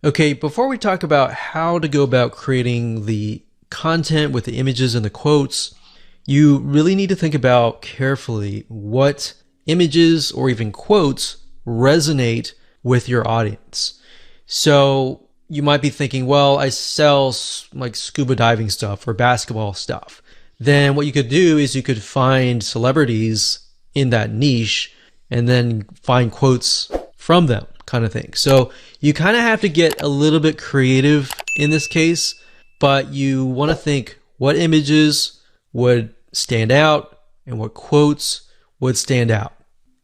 Okay, before we talk about how to go about creating the content with the images and the quotes, you really need to think about carefully what images or even quotes resonate with your audience. So you might be thinking, well, I sell like scuba diving stuff or basketball stuff. Then what you could do is you could find celebrities in that niche and then find quotes from them, kind of thing. So you kind of have to get a little bit creative in this case, but you want to think what images would stand out and what quotes would stand out.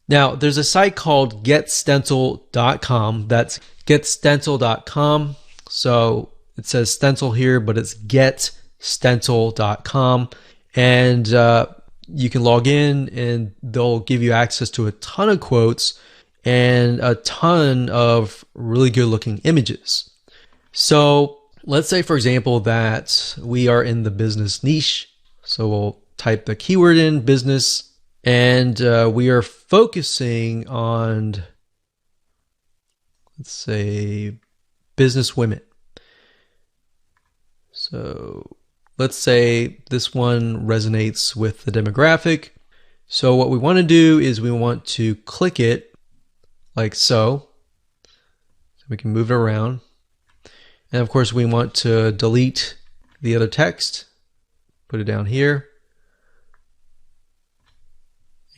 Now, there's a site called getstencil.com. That's getstencil.com. So it says stencil here, but it's getstencil.com. And you can log in and they'll give you access to a ton of quotes and a ton of really good looking images. So let's say, for example, that we are in the business niche. So we'll type the keyword in business and we are focusing on, let's say, business women. So let's say this one resonates with the demographic. So what we want to do is we want to click it like so. So we can move it around. And of course we want to delete the other text, put it down here.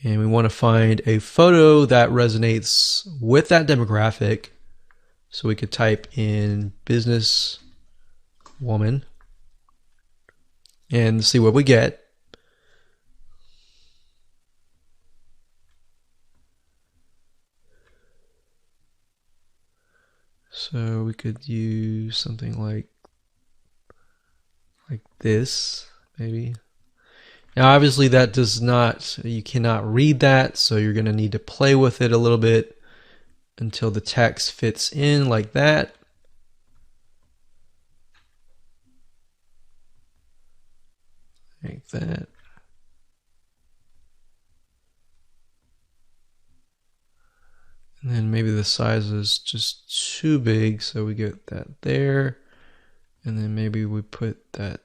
And we want to find a photo that resonates with that demographic. So we could type in business woman and see what we get. So we could use something like this, maybe. Now, obviously that does not, you cannot read that, so you're going to need to play with it a little bit until the text fits in like that. Like that. And then maybe the size is just too big, so we get that there. And then maybe we put that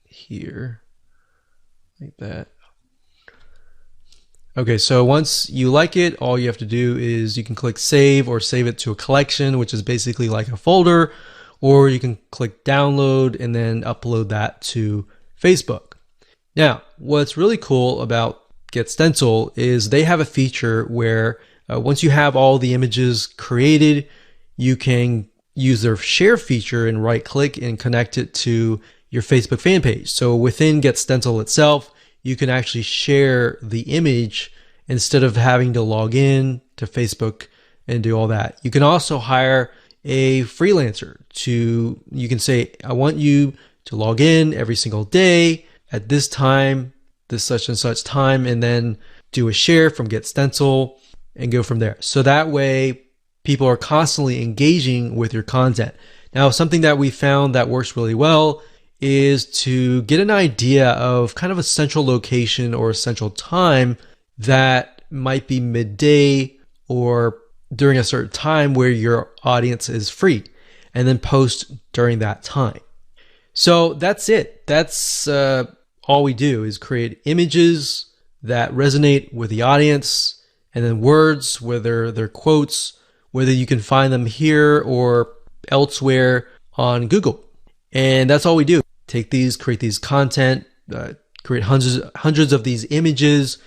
here, like that. Okay, so once you like it, all you have to do is you can click save or save it to a collection, which is basically like a folder, or you can click download and then upload that to Facebook. Now, what's really cool about GetStencil is they have a feature where once you have all the images created, you can use their share feature and right click and connect it to your Facebook fan page. So within GetStencil itself, you can actually share the image instead of having to log in to Facebook and do all that. You can also hire a freelancer you can say, I want you to log in every single day at this time, this such and such time, and then do a share from GetStencil and go from there. So that way people are constantly engaging with your content. Now, something that we found that works really well is to get an idea of kind of a central location or a central time that might be midday or during a certain time where your audience is free, and then post during that time. So that's it. That's all we do is create images that resonate with the audience, and then words, whether they're quotes, whether you can find them here or elsewhere on Google. And that's all we do. Take these, create these content, create hundreds of these images,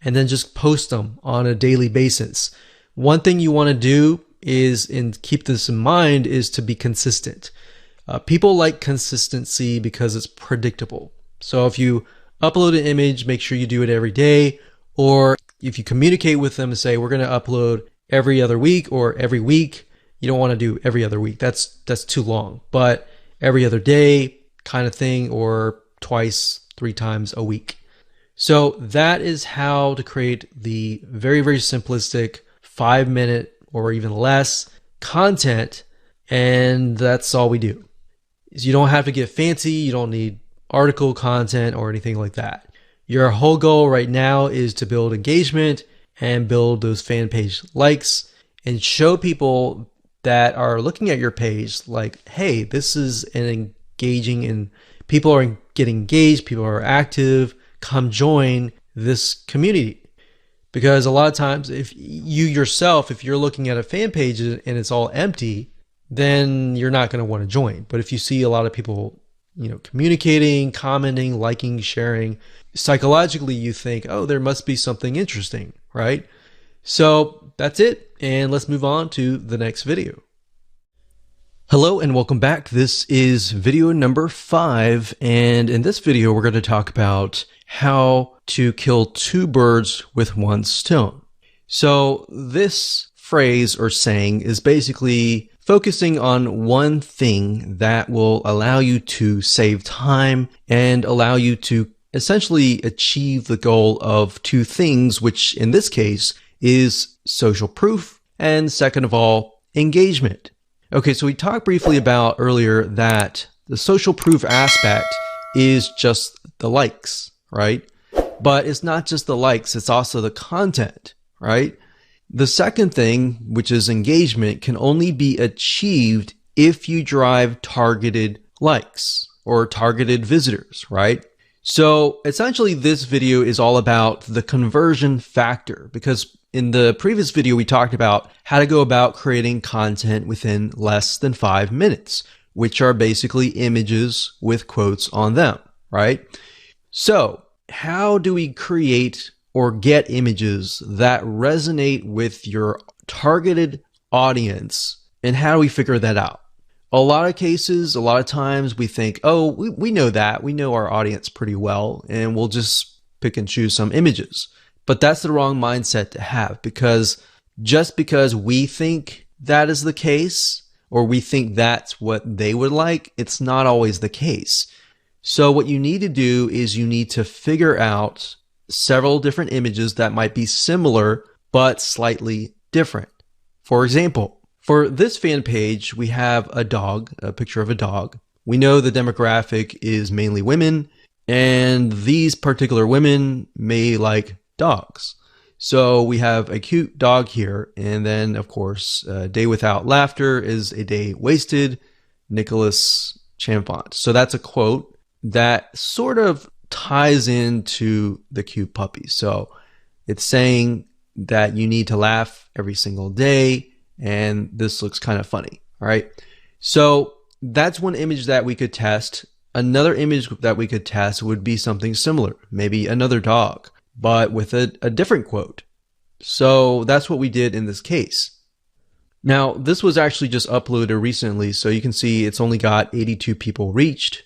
and then just post them on a daily basis. One thing you want to do is, and keep this in mind, is to be consistent. People like consistency because it's predictable. So if you upload an image, make sure you do it every day. Or if you communicate with them and say, we're going to upload every other week or every week, you don't want to do every other week. That's too long. But every other day kind of thing, or twice, 3 times a week. So that is how to create the very, very simplistic 5-minute or even less content. And that's all we do. You don't have to get fancy. You don't need article content or anything like that. Your whole goal right now is to build engagement and build those fan page likes and show people that are looking at your page like, hey, this is an engaging and people are getting engaged, people are active, come join this community. Because a lot of times if you yourself, if you're looking at a fan page and it's all empty, then you're not going to want to join. But if you see a lot of people, communicating, commenting, liking, sharing, psychologically you think, oh, there must be something interesting, right? So that's it. And let's move on to the next video. Hello and welcome back. This is video number 5. And in this video, we're going to talk about how to kill 2 birds with 1 stone. So this phrase or saying is basically focusing on one thing that will allow you to save time and allow you to essentially achieve the goal of 2 things, which in this case is social proof and, second of all, engagement. Okay, so we talked briefly about earlier that the social proof aspect is just the likes, right? But it's not just the likes, it's also the content, right? The second thing, which is engagement, can only be achieved if you drive targeted likes or targeted visitors, right? So essentially this video is all about the conversion factor, because in the previous video we talked about how to go about creating content within less than 5 minutes, which are basically images with quotes on them, right? So how do we create or get images that resonate with your targeted audience, and how do we figure that out? A lot of cases, a lot of times we think, oh, we know that. We know our audience pretty well, and we'll just pick and choose some images. But that's the wrong mindset to have, because just because we think that is the case, or we think that's what they would like, it's not always the case. So what you need to do is you need to figure out several different images that might be similar, but slightly different. For example, for this fan page, we have a dog, a picture of a dog. We know the demographic is mainly women, and these particular women may like dogs. So we have a cute dog here, and then of course, a day without laughter is a day wasted, Nicholas Chamfont. So that's a quote that sort of ties into the cute puppy. So it's saying that you need to laugh every single day, and this looks kind of funny, all right? So that's one image that we could test. Another image that we could test would be something similar, maybe another dog, but with a different quote. So that's what we did in this case. Now, this was actually just uploaded recently, so you can see it's only got 82 people reached.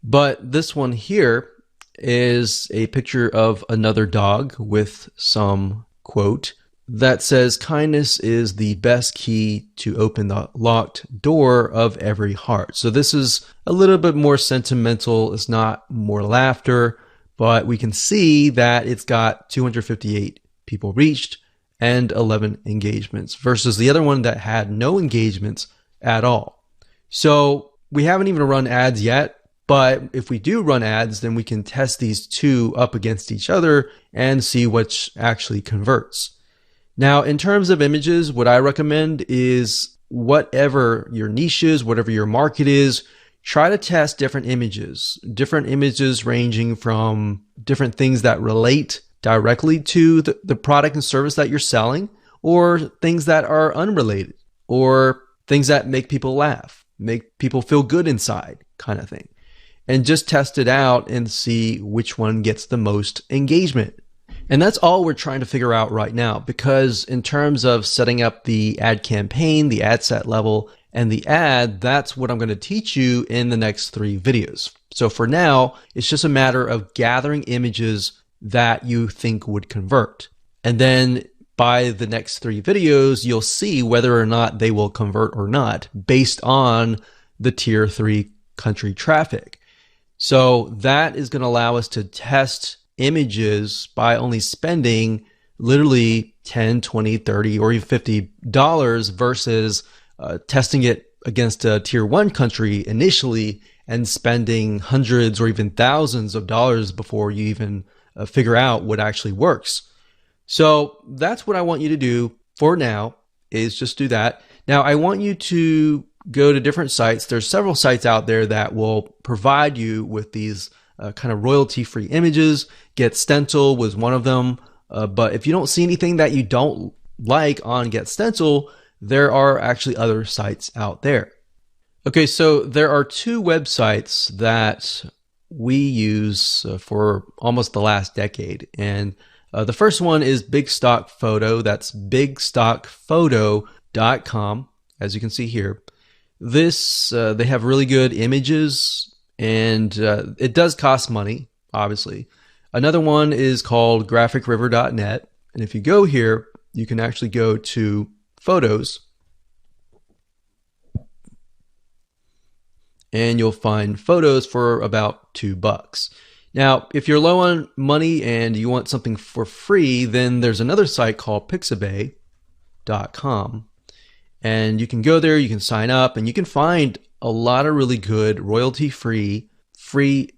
But this one here is a picture of another dog with some quote that says, kindness is the best key to open the locked door of every heart. So this is a little bit more sentimental. It's not more laughter, but we can see that it's got 258 people reached and 11 engagements versus the other one that had no engagements at all. So we haven't even run ads yet, but if we do run ads, then we can test these 2 up against each other and see which actually converts. Now, in terms of images, what I recommend is whatever your niche is, whatever your market is, try to test different images ranging from different things that relate directly to the product and service that you're selling, or things that are unrelated, or things that make people laugh, make people feel good inside, kind of thing. And just test it out and see which one gets the most engagement. And that's all we're trying to figure out right now, because in terms of setting up the ad campaign, the ad set level, and the ad, that's what I'm going to teach you in the next 3 videos. So for now, it's just a matter of gathering images that you think would convert. And then by the next 3 videos, you'll see whether or not they will convert or not based on the tier 3 country traffic. So that is going to allow us to test images by only spending literally $10, $20, $30, or even $50 versus testing it against a tier 1 country initially and spending hundreds or even thousands of dollars before you even figure out what actually works. So that's what I want you to do for now, is just do that. Now, I want you to go to different sites. There's several sites out there that will provide you with these kind of royalty-free images. Get Stencil was one of them. But if you don't see anything that you don't like on Get Stencil, there are actually other sites out there. Okay, so there are two websites that we use for almost the last decade. And the first one is Big Stock Photo. That's bigstockphoto.com, as you can see here. This, they have really good images, and it does cost money, obviously. Another one is called graphicriver.net. And if you go here, you can actually go to Photos, and you'll find photos for about $2. Now, if you're low on money and you want something for free, then there's another site called pixabay.com. And you can go there, you can sign up, and you can find a lot of really good royalty-free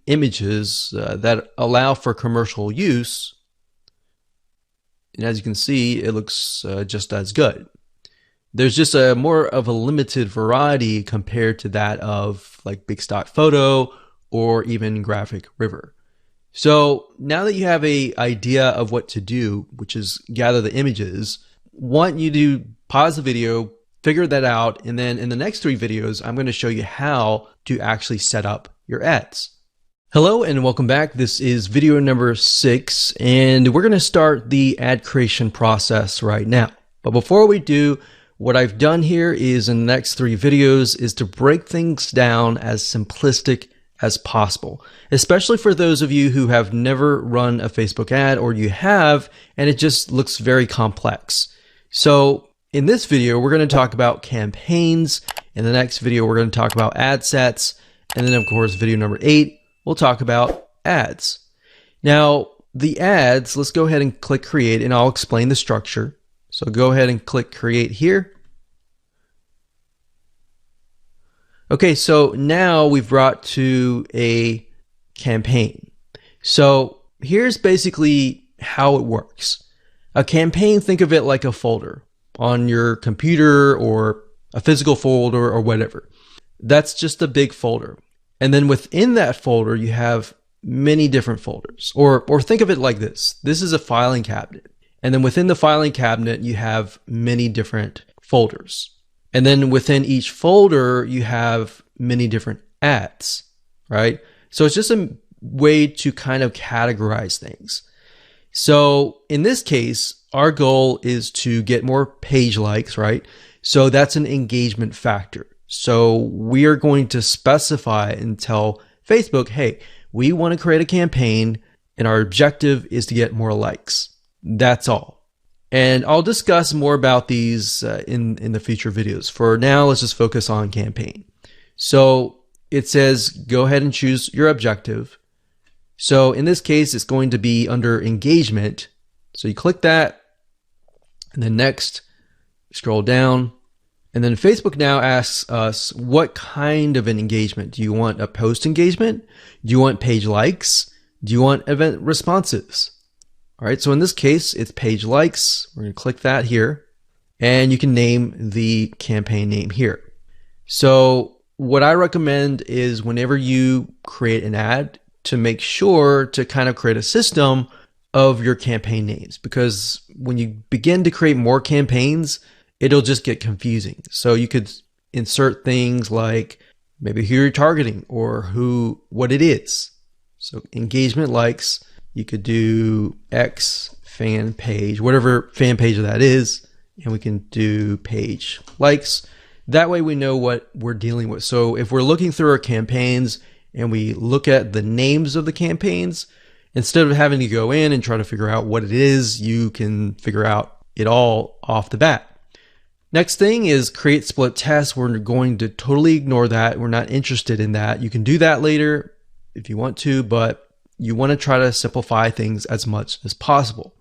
images that allow for commercial use. And as you can see, it looks just as good. There's just a more of a limited variety compared to that of like Big Stock Photo or even Graphic River. So now that you have an idea of what to do, which is gather the images, want you to pause the video, figure that out, and then in the next 3 videos, I'm going to show you how to actually set up your ads. Hello and welcome back. This is video number 6, and we're going to start the ad creation process right now. But before we do, what I've done here is in the next 3 videos is to break things down as simplistic as possible, especially for those of you who have never run a Facebook ad, or you have and it just looks very complex. So in this video, we're going to talk about campaigns. In the next video, we're going to talk about ad sets. And then of course, video number 8, we'll talk about ads. Now the ads, let's go ahead and click create, and I'll explain the structure. So go ahead and click create here. Okay, so now we've brought to a campaign. So here's basically how it works. A campaign, think of it like a folder on your computer or a physical folder or whatever. That's just a big folder. And then within that folder, you have many different folders. Or think of it like this. This is a filing cabinet. And then within the filing cabinet, you have many different folders. And then within each folder, you have many different ads, right? So it's just a way to kind of categorize things. So in this case, our goal is to get more page likes, right? So that's an engagement factor. So we are going to specify and tell Facebook, hey, we want to create a campaign and our objective is to get more likes. That's all. And I'll discuss more about these in the future videos. For now, let's just focus on campaign. So it says, go ahead and choose your objective. So in this case, it's going to be under engagement. So you click that, and then next, scroll down. And then Facebook now asks us, what kind of an engagement? Do you want a post engagement? Do you want page likes? Do you want event responses? All right, so in this case, it's page likes. We're going to click that here, and you can name the campaign name here. So what I recommend is whenever you create an ad, to make sure to kind of create a system of your campaign names, because when you begin to create more campaigns, it'll just get confusing. So you could insert things like maybe who you're targeting or what it is. So engagement likes. You could do X fan page, whatever fan page that is, and we can do page likes. That way we know what we're dealing with. So if we're looking through our campaigns and we look at the names of the campaigns, instead of having to go in and try to figure out what it is, you can figure out it all off the bat. Next thing is create split tests. We're going to totally ignore that. We're not interested in that. You can do that later if you want to, but you want to try to simplify things as much as possible.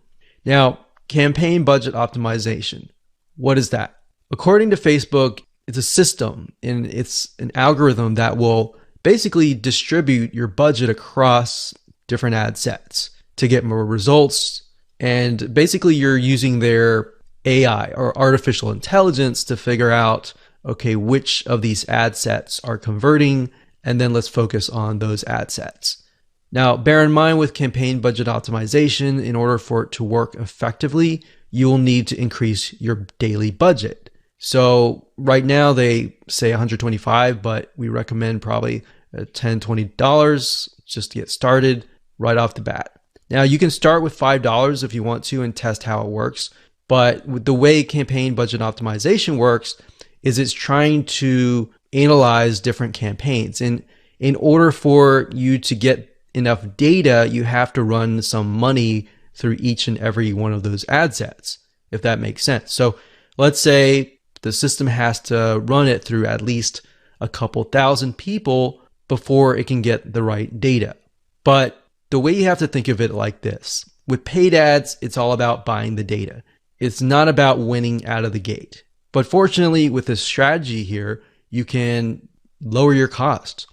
Now, campaign budget optimization. What is that? According to Facebook, it's a system and it's an algorithm that will basically distribute your budget across different ad sets to get more results. And basically you're using their AI or artificial intelligence to figure out, okay, which of these ad sets are converting, and then let's focus on those ad sets. Now, bear in mind with campaign budget optimization, in order for it to work effectively, you will need to increase your daily budget. So right now they say $125, but we recommend probably $10, $20 just to get started right off the bat. Now you can start with $5 if you want to and test how it works. But with the way campaign budget optimization works is it's trying to analyze different campaigns. And in order for you to get enough data, you have to run some money through each and every one of those ad sets, if that makes sense. So let's say the system has to run it through at least a couple thousand people before it can get the right data. But the way you have to think of it like this, with paid ads, it's all about buying the data. It's not about winning out of the gate. But fortunately, with this strategy here, you can lower your costs.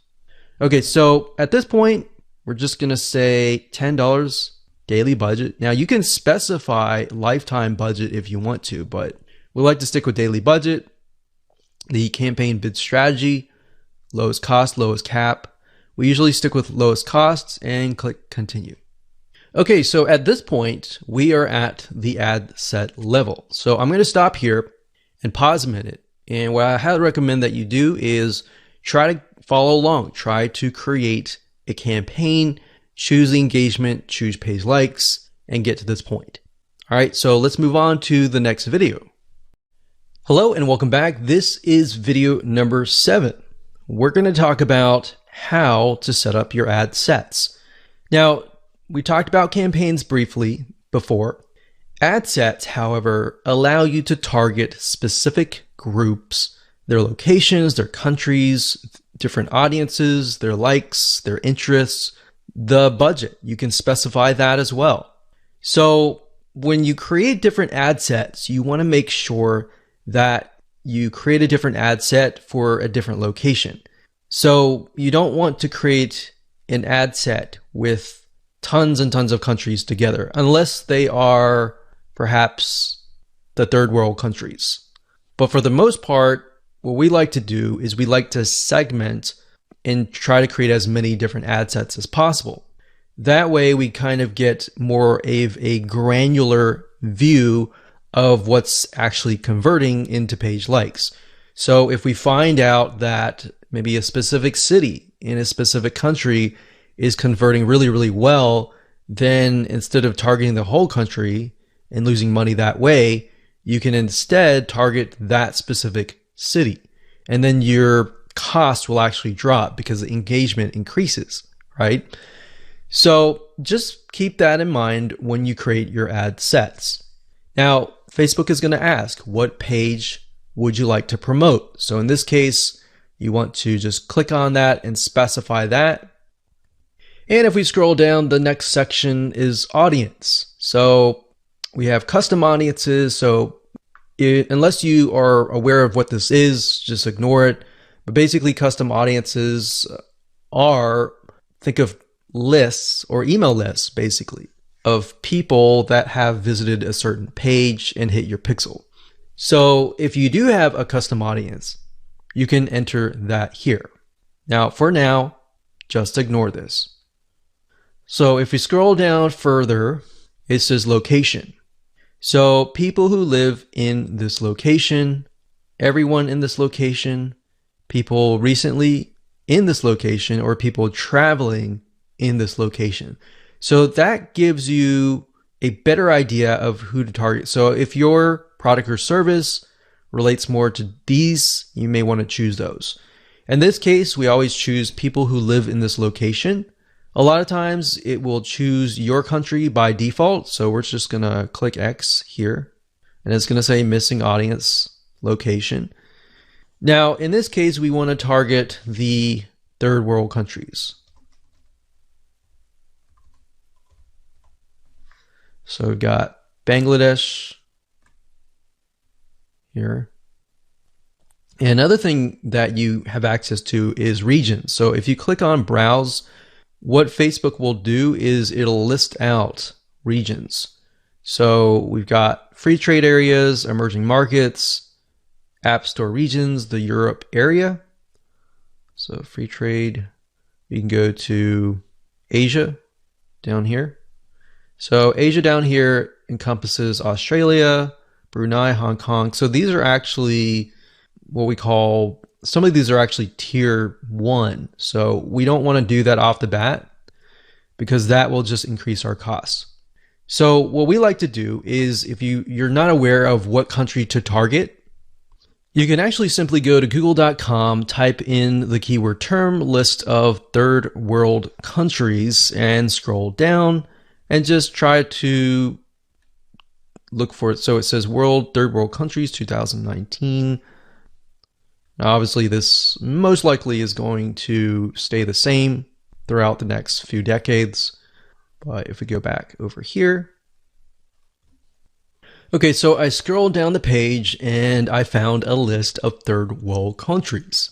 Okay, so at this point, we're just going to say $10 daily budget. Now, you can specify lifetime budget if you want to, but we like to stick with daily budget. The campaign bid strategy, lowest cost, lowest cap. We usually stick with lowest costs and click continue. Okay, so at this point, we are at the ad set level. So I'm going to stop here and pause a minute. And what I highly recommend that you do is try to follow along. Try to create a campaign, choose the engagement, choose page likes, and get to this point. All right, so let's move on to the next video. Hello and welcome back. This is video number 7. We're going to talk about how to set up your ad sets. Now, we talked about campaigns briefly before. Ad sets, however, allow you to target specific groups, their locations, their countries, different audiences, their likes, their interests, the budget. You can specify that as well. So when you create different ad sets, you want to make sure that you create a different ad set for a different location. So you don't want to create an ad set with tons and tons of countries together, unless they are perhaps the third world countries. But for the most part, what we like to do is we like to segment and try to create as many different ad sets as possible. That way we kind of get more of a granular view of what's actually converting into page likes. So if we find out that maybe a specific city in a specific country is converting really, really well, then instead of targeting the whole country and losing money that way, you can instead target that specific city. And then your cost will actually drop because the engagement increases, right? So just keep that in mind when you create your ad sets. Now, Facebook is going to ask, what page would you like to promote? So in this case, you want to just click on that and specify that. And if we scroll down, the next section is audience. So we have custom audiences. So unless you are aware of what this is, just ignore it. But basically custom audiences are, think of lists or email lists basically of people that have visited a certain page and hit your pixel. So if you do have a custom audience, you can enter that here. Now, for now, just ignore this. So if we scroll down further, it says location. So people who live in this location, everyone in this location, people recently in this location, or people traveling in this location. So that gives you a better idea of who to target. So if your product or service relates more to these, you may want to choose those. In this case, we always choose people who live in this location. A lot of times it will choose your country by default. So we're just going to click X here and it's going to say missing audience location. Now, in this case, we want to target the third world countries. So we've got Bangladesh here. And another thing that you have access to is regions. So if you click on browse, what Facebook will do is it'll list out regions. So we've got free trade areas, emerging markets, app store regions, the Europe area. So free trade, you can go to Asia down here. So Asia down here encompasses Australia, Brunei, Hong Kong. So these are actually what we call, some of these are actually tier 1. So we don't want to do that off the bat because that will just increase our costs. So what we like to do is, if you're not aware of what country to target, you can actually simply go to google.com, type in the keyword term list of third world countries and scroll down and just try to look for it. So it says third world countries 2019. Now, obviously this most likely is going to stay the same throughout the next few decades. But if we go back over here, okay, so I scrolled down the page and I found a list of third world countries.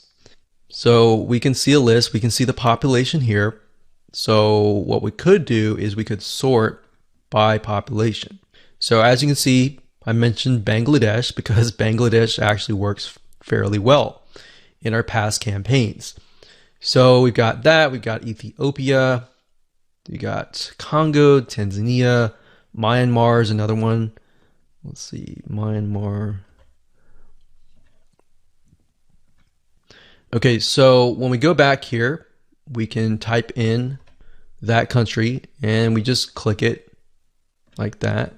So we can see a list, we can see the population here. So what we could do is we could sort by population. So as you can see, I mentioned Bangladesh because Bangladesh actually works fairly well in our past campaigns. So we've got that, we've got Ethiopia, we got Congo, Tanzania, Myanmar is another one. Let's see, Myanmar. Okay, so when we go back here, we can type in that country and we just click it like that.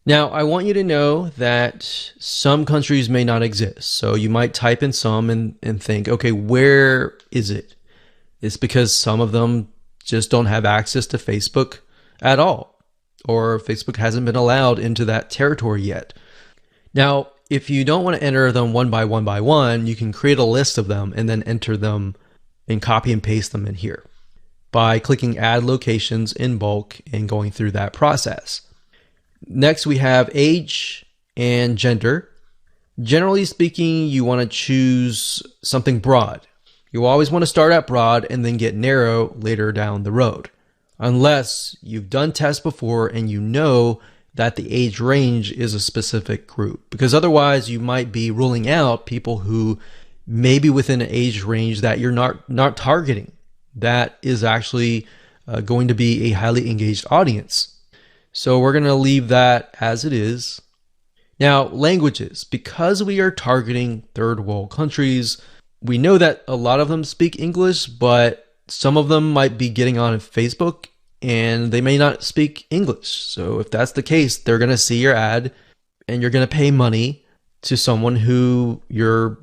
Now, I want you to know that some countries may not exist. So you might type in some and think, okay, where is it? It's because some of them just don't have access to Facebook at all, or Facebook hasn't been allowed into that territory yet. Now, if you don't want to enter them one by one, you can create a list of them and then enter them and copy and paste them in here by clicking add locations in bulk and going through that process. Next, we have age and gender. Generally speaking, you want to choose something broad. You always want to start out broad and then get narrow later down the road, unless you've done tests before and you know that the age range is a specific group, because otherwise you might be ruling out people who may be within an age range that you're not targeting. That is actually going to be a highly engaged audience. So we're going to leave that as it is. Now, languages, because we are targeting third world countries, we know that a lot of them speak English, but some of them might be getting on Facebook and they may not speak English. So if that's the case, they're going to see your ad and you're going to pay money to someone who you're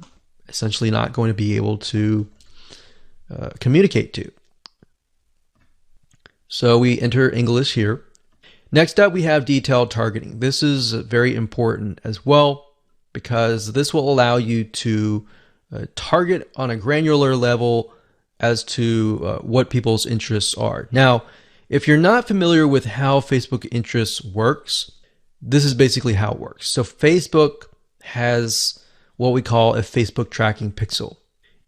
essentially not going to be able to communicate to. So we enter English here. Next up, we have detailed targeting. This is very important as well, because this will allow you to target on a granular level as to what people's interests are. Now, if you're not familiar with how Facebook interests works, this is basically how it works. So Facebook has what we call a Facebook tracking pixel.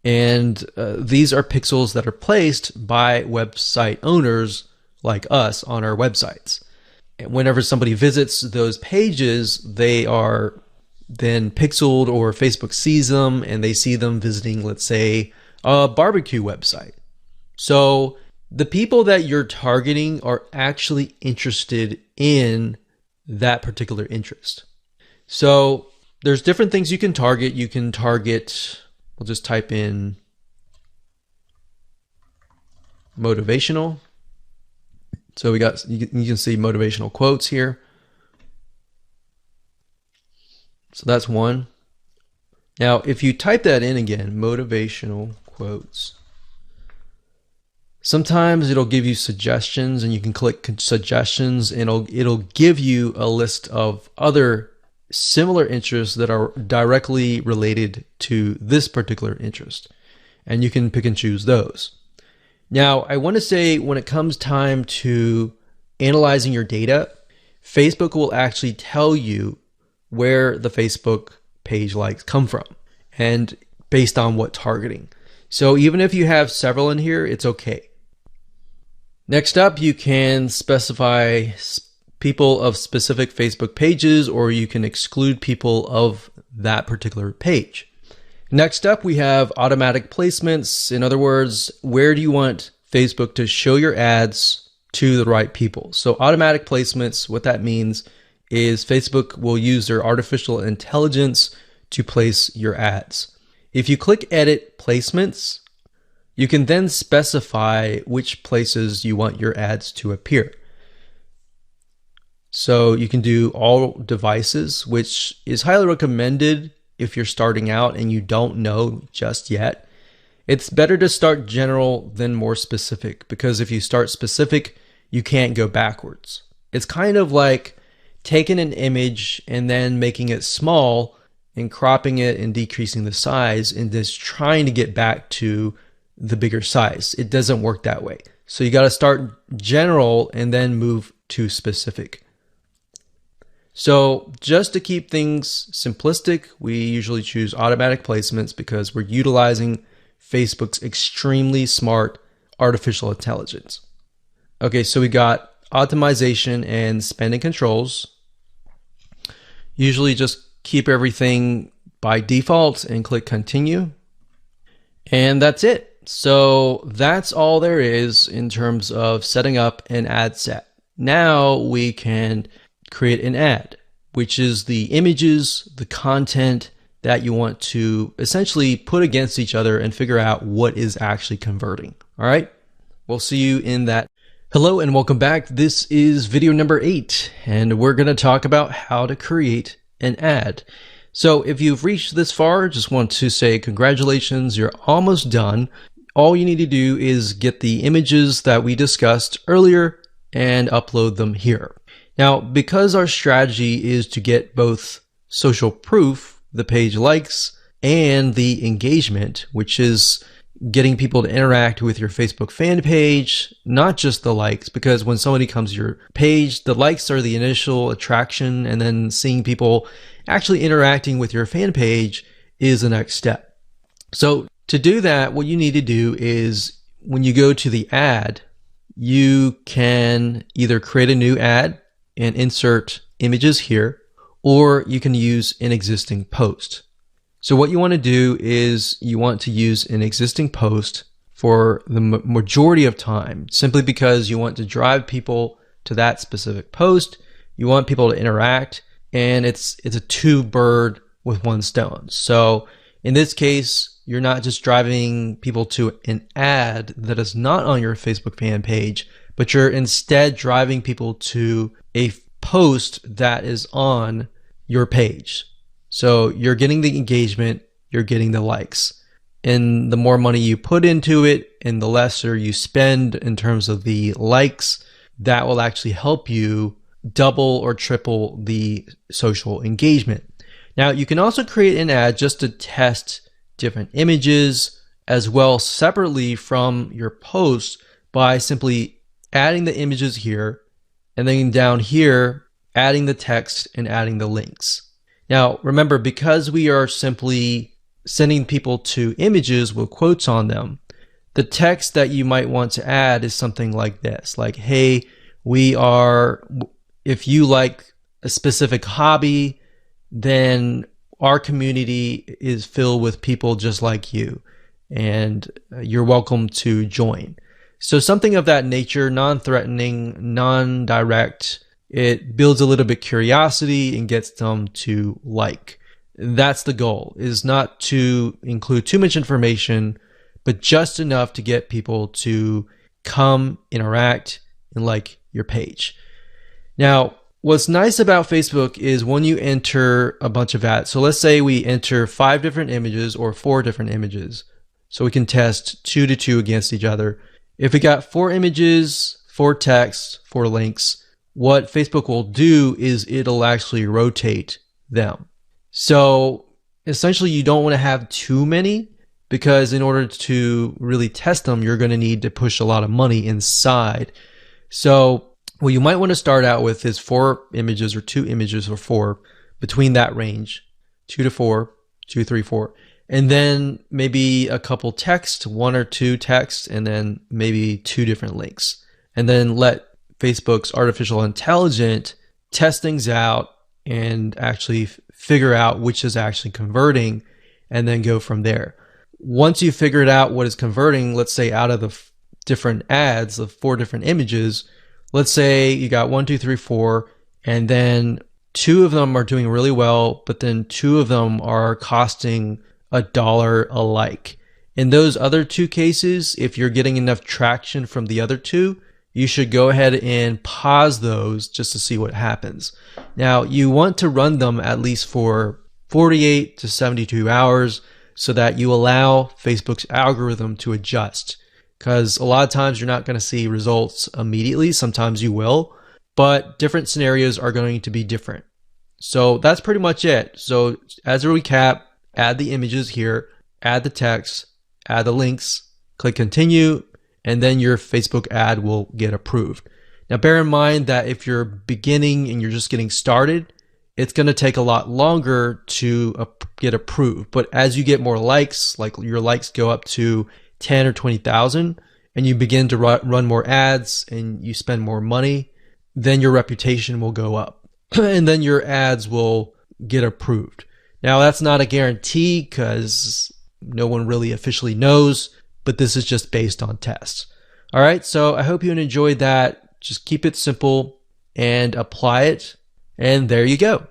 And these are pixels that are placed by website owners like us on our websites. And whenever somebody visits those pages, they are then pixeled, or Facebook sees them and they see them visiting, let's say, a barbecue website. So the people that you're targeting are actually interested in that particular interest. So there's different things you can target. You can target, we'll just type in motivational. So we got, you can see motivational quotes here. So that's one. Now, if you type that in again, motivational quotes, sometimes it'll give you suggestions and you can click suggestions and it'll give you a list of other similar interests that are directly related to this particular interest. And you can pick and choose those. Now, I want to say when it comes time to analyzing your data, Facebook will actually tell you where the Facebook page likes come from and based on what targeting. So even if you have several in here, it's okay. Next up, you can specify people of specific Facebook pages, or you can exclude people of that particular page. Next up, we have automatic placements. In other words, where do you want Facebook to show your ads to the right people? So automatic placements, what that means is Facebook will use their artificial intelligence to place your ads. If you click Edit Placements, you can then specify which places you want your ads to appear. So you can do all devices, which is highly recommended if you're starting out and you don't know just yet. It's better to start general than more specific, because if you start specific, you can't go backwards. It's kind of like taking an image and then making it small and cropping it and decreasing the size and just trying to get back to the bigger size. It doesn't work that way. So you got to start general and then move to specific. So just to keep things simplistic, we usually choose automatic placements because we're utilizing Facebook's extremely smart artificial intelligence. Okay, so we got optimization and spending controls. Usually just keep everything by default and click continue. And that's it. So that's all there is in terms of setting up an ad set. Now we can create an ad, which is the images, the content that you want to essentially put against each other and figure out what is actually converting. All right, we'll see you in that. Hello and welcome back. This is video number 8, and we're going to talk about how to create an ad. So if you've reached this far, just want to say congratulations, you're almost done. All you need to do is get the images that we discussed earlier and upload them here. Now, because our strategy is to get both social proof, the page likes, and the engagement, which is getting people to interact with your Facebook fan page, not just the likes, because when somebody comes to your page, the likes are the initial attraction, and then seeing people actually interacting with your fan page is the next step. So to do that, what you need to do is when you go to the ad, you can either create a new ad and insert images here, or you can use an existing post. So what you want to do is you want to use an existing post for the majority of time, simply because you want to drive people to that specific post. You want people to interact, and it's a two bird with one stone. So in this case, you're not just driving people to an ad that is not on your Facebook fan page, but you're instead driving people to a post that is on your page. So you're getting the engagement, you're getting the likes. And the more money you put into it and the lesser you spend in terms of the likes, that will actually help you double or triple the social engagement. Now, you can also create an ad just to test different images as well separately from your post by simply adding the images here, and then down here, adding the text and adding the links. Now, remember, because we are simply sending people to images with quotes on them, the text that you might want to add is something like this, like, hey, if you like a specific hobby, then our community is filled with people just like you, and you're welcome to join. So something of that nature, non-threatening, non-direct. It builds a little bit curiosity and gets them to like. That's the goal, is not to include too much information, but just enough to get people to come, interact, and like your page. Now, what's nice about Facebook is when you enter a bunch of ads. So let's say we enter 5 different images or 4 different images. So we can test 2 to 2 against each other. If we got 4 images, 4 texts, 4 links, what Facebook will do is it'll actually rotate them. So essentially you don't want to have too many, because in order to really test them, you're going to need to push a lot of money inside. So what you might want to start out with is 4 images or 2 images or 4, between that range, 2 to 4, 2, 3, 4. And then maybe a couple text, 1 or 2 texts, and then maybe 2 different links. And then let Facebook's artificial intelligence test things out and actually figure out which is actually converting and then go from there. Once you figured out what is converting, let's say out of the different ads of 4 different images, let's say you got 1, 2, 3, 4, and then 2 of them are doing really well, but then 2 of them are costing $1 alike. In those other 2 cases, if you're getting enough traction from the other 2, you should go ahead and pause those just to see what happens. Now, you want to run them at least for 48 to 72 hours so that you allow Facebook's algorithm to adjust. Because a lot of times you're not going to see results immediately. Sometimes you will, but different scenarios are going to be different. So that's pretty much it. So as a recap, add the images here, add the text, add the links, click continue, and then your Facebook ad will get approved. Now bear in mind that if you're beginning and you're just getting started, it's going to take a lot longer to get approved. But as you get more likes, like your likes go up to 10 or 20,000, and you begin to run more ads and you spend more money, then your reputation will go up and then your ads will get approved. Now that's not a guarantee because no one really officially knows, but this is just based on tests. All right, so I hope you enjoyed that. Just keep it simple and apply it, and there you go.